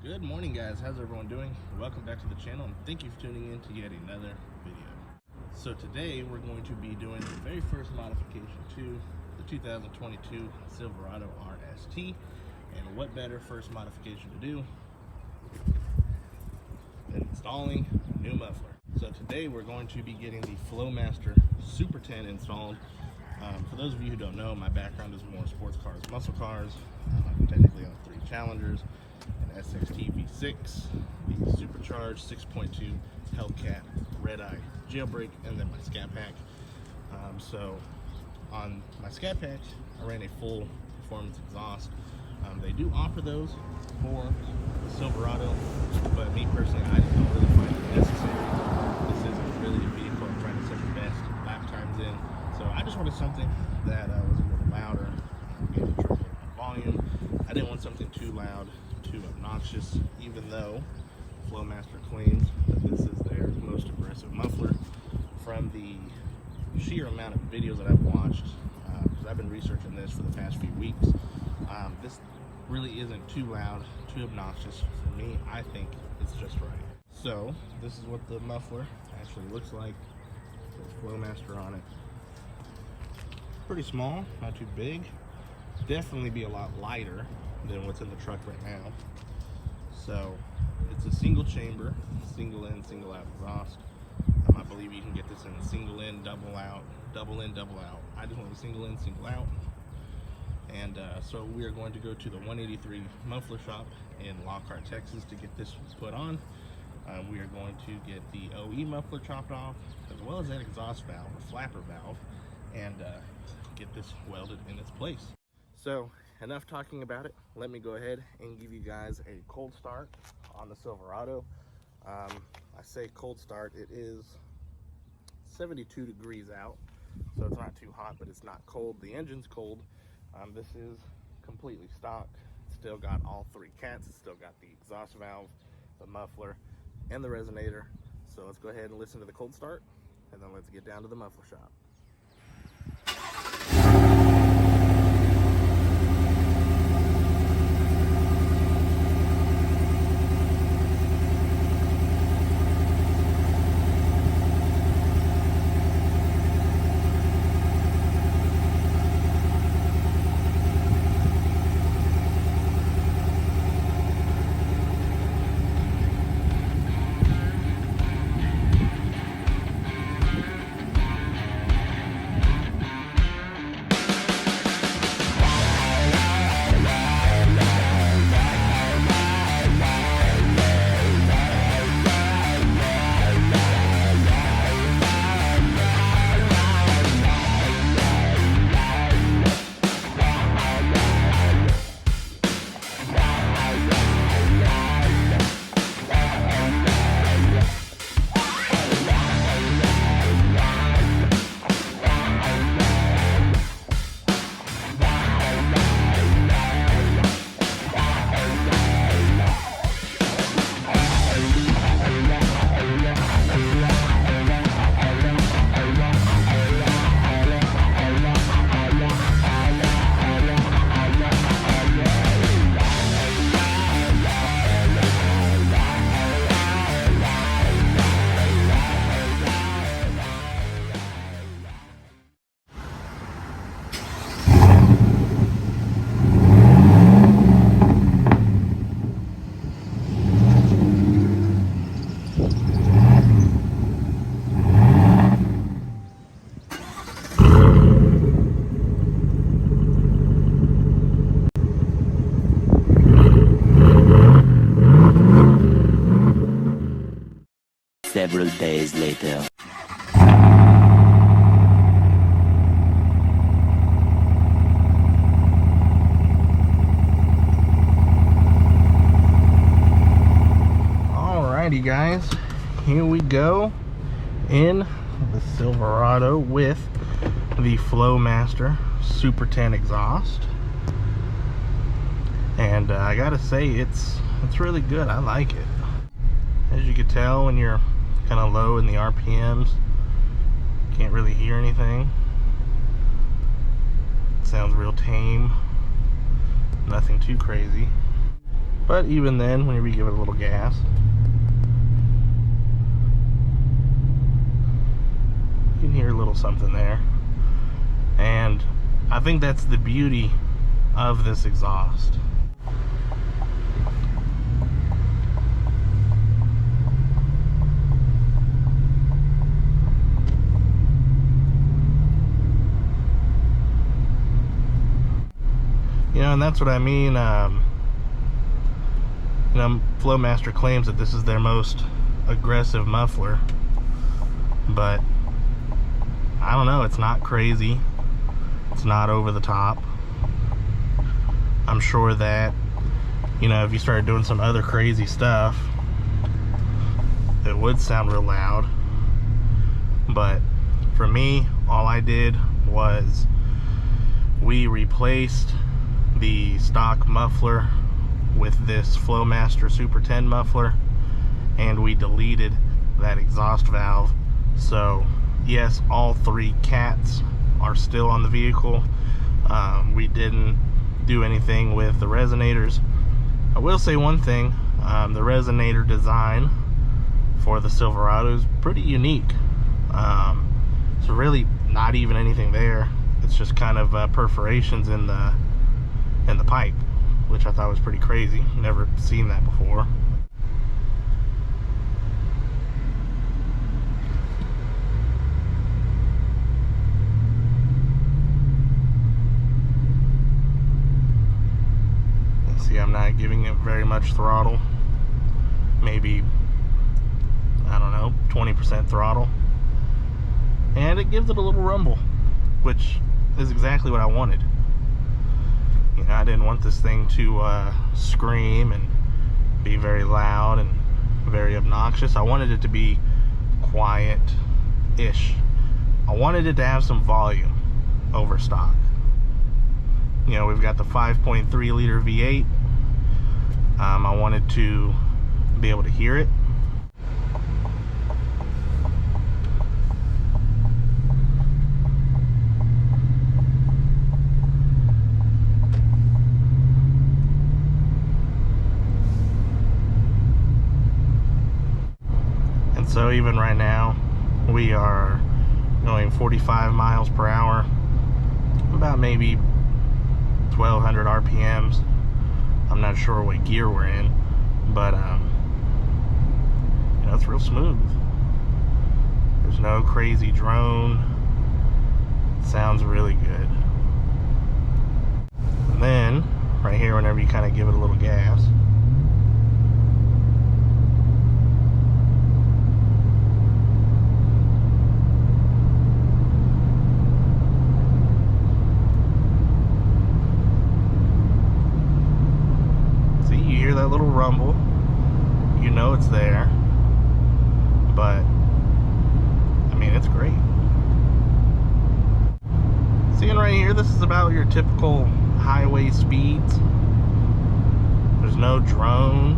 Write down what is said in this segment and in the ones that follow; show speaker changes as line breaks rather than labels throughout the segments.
Good morning, guys. How's everyone doing? Welcome back to the channel and thank you for tuning in to yet another video. So today we're going to be doing the very first modification to the 2022 Silverado RST. And what better first modification to do than installing a new muffler. So today we're going to be getting the Flowmaster Super 10 installed. For those of you who don't know, my background is more sports cars, muscle cars. I'm technically on 3 Challengers, an SXT V6, the supercharged 6.2 Hellcat Red Eye jailbreak, and then my Scat Pack. So on my Scat Pack, I ran a full performance exhaust. They do offer those for the Silverado, but me personally, I just don't really find it necessary. This isn't really a vehicle I'm trying to set the best lap times in. So I just wanted something that was a little louder, gave the truck a volume. I didn't want something too loud, too obnoxious, even though Flowmaster claims that this is their most aggressive muffler. From the sheer amount of videos that I've watched, because I've been researching this for the past few weeks, this really isn't too loud, too obnoxious. For me, I think it's just right. So this is what the muffler actually looks like. There's Flowmaster on it. Pretty small, not too big. Definitely be a lot lighter than what's in the truck right now. So it's a single chamber, single in, single out exhaust. I believe you can get this in single in, double out, double in, double out. I just want a single in, single out. And so we are going to go to the 183 Muffler Shop in Lockhart, Texas to get this put on. We are going to get the OE muffler chopped off, as well as that exhaust valve, or flapper valve, and get this welded in its place. So enough talking about it. Let me go ahead and give you guys a cold start on the Silverado. I say cold start, it is 72 degrees out, so it's not too hot, but it's not cold. The engine's cold. This is completely stock. It's still got all 3 cats. It's still got the exhaust valve, the muffler, and the resonator. So let's go ahead and listen to the cold start, and then let's get down to the muffler shop.
Several days later.
Alrighty guys, here we go in the Silverado with the Flowmaster Super 10 exhaust. And I gotta say, it's really good. I like it. As you can tell, when you're kind of low in the RPMs, can't really hear anything. It sounds real tame, nothing too crazy. But even then, whenever you give it a little gas, you can hear a little something there. And I think that's the beauty of this exhaust. You know, and that's what I mean. You know, Flowmaster claims that this is their most aggressive muffler, but I don't know, it's not crazy. It's not over the top. I'm sure that, you know, if you started doing some other crazy stuff, it would sound real loud. But for me, all I did was we replaced the stock muffler with this Flowmaster Super 10 muffler, and we deleted that exhaust valve. So yes, all 3 cats are still on the vehicle. We didn't do anything with the resonators. I will say one thing, the resonator design for the Silverado is pretty unique. So really not even anything there. It's just kind of perforations in the pipe, which I thought was pretty crazy. Never seen that before. See, I'm not giving it very much throttle. Maybe, I don't know, 20% throttle. And it gives it a little rumble, which is exactly what I wanted. You know, I didn't want this thing to scream and be very loud and very obnoxious. I wanted it to be quiet-ish. I wanted it to have some volume over stock. You know, we've got the 5.3 liter V8. I wanted to be able to hear it. And so even right now, we are going 45 miles per hour, about maybe 1200 RPMs. I'm not sure what gear we're in, but you know, it's real smooth. There's no crazy drone. It sounds really good. And then right here, whenever you kind of give it a little gas, that little rumble, you know it's there. But I mean, it's great. Seeing right here, this is about your typical highway speeds. There's no drone.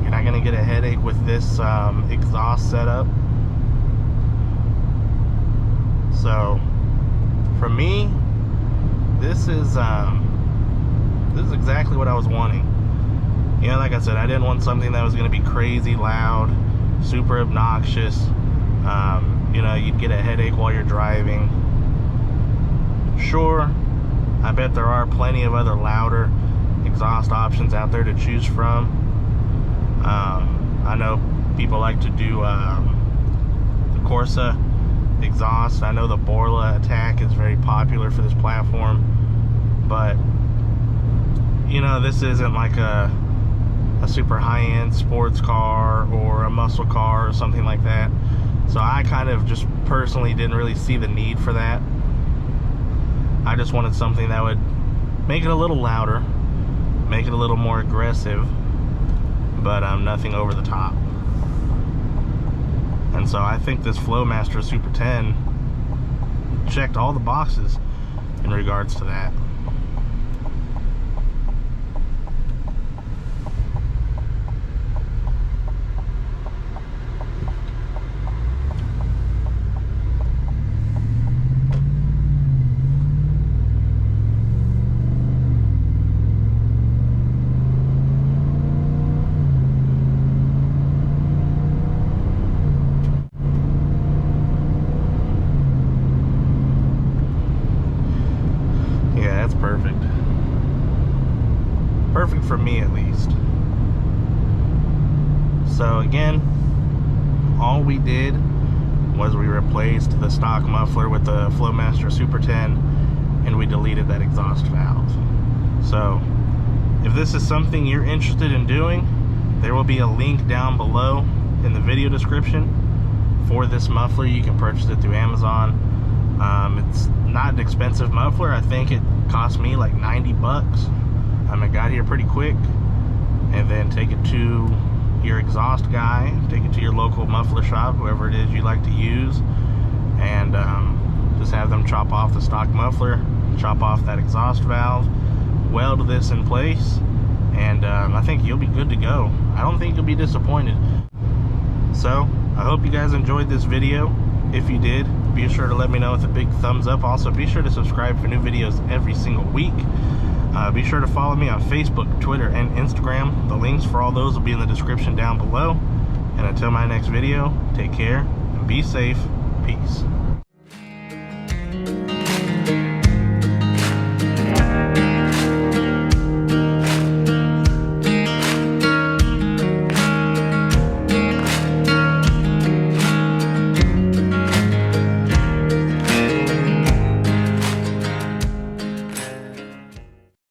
You're not gonna get a headache with this exhaust setup. So for me, this is exactly what I was wanting. You know, like I said, I didn't want something that was going to be crazy loud, super obnoxious. You know, you'd get a headache while you're driving. Sure, I bet there are plenty of other louder exhaust options out there to choose from. I know people like to do the Corsa exhaust. I know the Borla Attack is very popular for this platform, but you know, this isn't like a super high-end sports car or a muscle car or something like that. So I kind of just personally didn't really see the need for that. I just wanted something that would make it a little louder, make it a little more aggressive, but nothing over the top. And so I think this Flowmaster Super 10 checked all the boxes in regards to that. for me at least. So again, all we did was we replaced the stock muffler with the Flowmaster Super 10, and we deleted that exhaust valve. So if this is something you're interested in doing, there will be a link down below in the video description for this muffler. You can purchase it through Amazon. It's not an expensive muffler. I think it cost me like 90 bucks. It got here pretty quick. And then take it to your exhaust guy, take it to your local muffler shop, whoever it is you like to use, and just have them chop off the stock muffler, chop off that exhaust valve, weld this in place, and I think you'll be good to go. I don't think you'll be disappointed. So I hope you guys enjoyed this video. If you did, be sure to let me know with a big thumbs up. Also, be sure to subscribe for new videos every single week. Be sure to follow me on Facebook, Twitter, and Instagram. The links for all those will be in the description down below. And until my next video, take care and be safe. Peace.